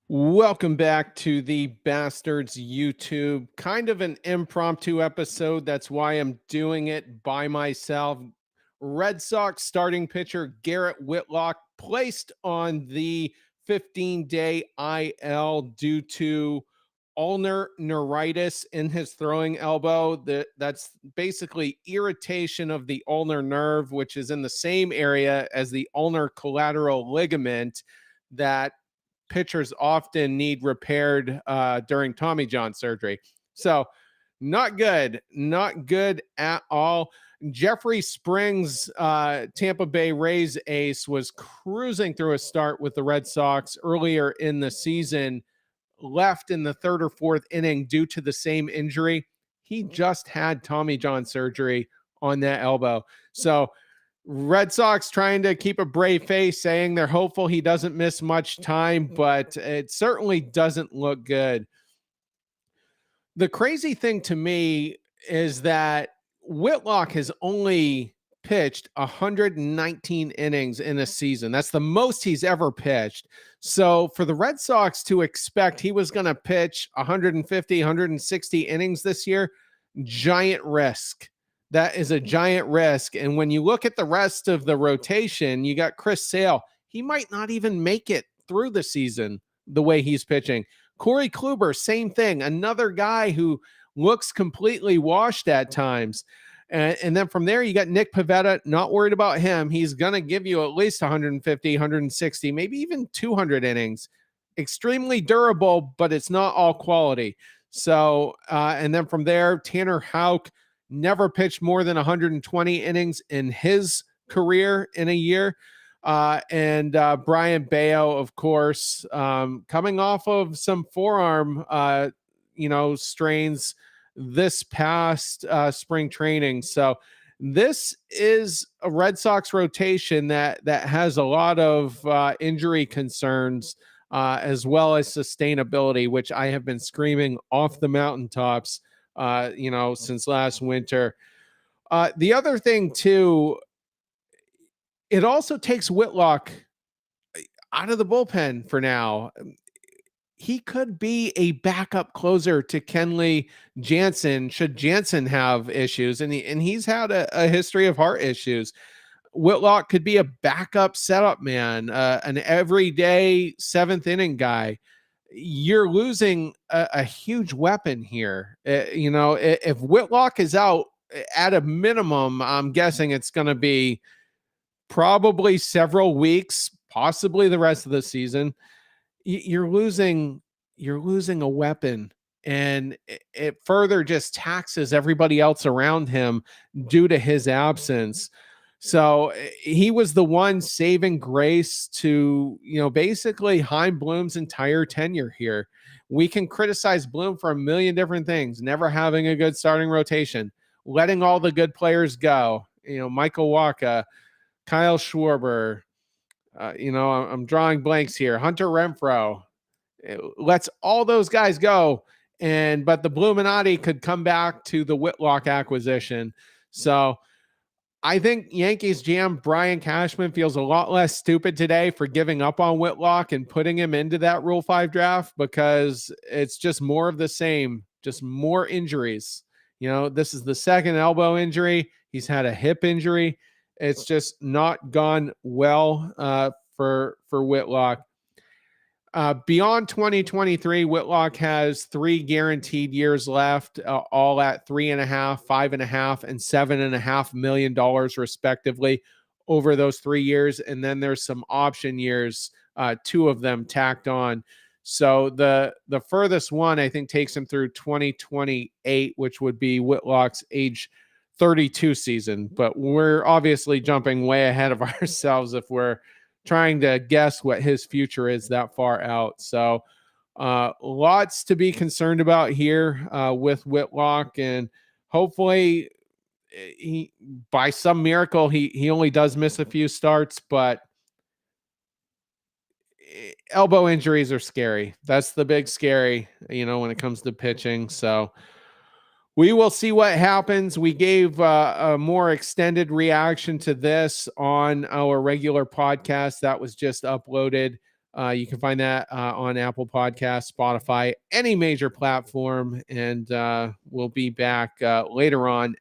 Welcome back to the Bastards YouTube. Kind of an impromptu episode. That's why I'm doing it by myself. Red Sox starting pitcher Garrett Whitlock placed on the 15-day IL due to ulnar neuritis in his throwing elbow. That's basically irritation of the ulnar nerve, which is in the same area as the ulnar collateral ligament that pitchers often need repaired during Tommy John surgery. So, not good at all. Jeffrey Springs, Tampa Bay Rays ace, was cruising through a start with the Red Sox earlier in the season, left in the third or fourth inning due to the same injury. He just had Tommy John surgery on that elbow. So, Red Sox trying to keep a brave face, saying they're hopeful he doesn't miss much time, but it certainly doesn't look good. The crazy thing to me is that Whitlock has only pitched 119 innings in a season. That's the most he's ever pitched. So for the Red Sox to expect he was going to pitch 150, 160 innings this year, giant risk. That is a giant risk. And when you look at the rest of the rotation, you got Chris Sale. He might not even make it through the season the way he's pitching. Corey Kluber, same thing. Another guy who looks completely washed at times. And then from there, you got Nick Pivetta. Not worried about him. He's going to give you at least 150, 160, maybe even 200 innings. Extremely durable, but it's not all quality. So, and then from there, Tanner Houck never pitched more than 120 innings in his career in a year. And Brian Bayo, of course, coming off of some forearm, strains this past spring training. So this is a Red Sox rotation that has a lot of injury concerns, as well as sustainability, which I have been screaming off the mountaintops, since last winter. The other thing too, it also takes Whitlock out of the bullpen for now. He could be a backup closer to Kenley Jansen should Jansen have issues, and he's had a history of heart issues. Whitlock could be a backup setup man, an everyday seventh inning guy. You're losing a huge weapon here. If Whitlock is out at a minimum, I'm guessing it's going to be probably several weeks, possibly the rest of the season. You're losing a weapon, and it further just taxes everybody else around him due to his absence. So he was the one saving grace to, basically Chaim Bloom's entire tenure here. We can criticize Bloom for a million different things, never having a good starting rotation, letting all the good players go, Michael Wacha, Kyle Schwarber, I'm drawing blanks here. Hunter Renfroe. Lets all those guys go. But the Bluminati could come back to the Whitlock acquisition. So I think Yankees GM Brian Cashman feels a lot less stupid today for giving up on Whitlock and putting him into that Rule 5 draft, because it's just more of the same, just more injuries. This is the second elbow injury. He's had a hip injury. It's just not gone well for Whitlock. Beyond 2023, Whitlock has 3 guaranteed years left, all at $3.5, $5.5, and $7.5 million respectively over those 3 years. And then there's some option years, 2 of them tacked on. So the furthest one, I think, takes him through 2028, which would be Whitlock's age 32 season. But we're obviously jumping way ahead of ourselves if we're trying to guess what his future is that far out. So lots to be concerned about here with Whitlock, and hopefully he, by some miracle, he only does miss a few starts, but elbow injuries are scary. That's the big scary, when it comes to pitching. So we will see what happens. We gave a more extended reaction to this on our regular podcast that was just uploaded You can find that on Apple Podcasts, Spotify, any major platform. And we'll be back later on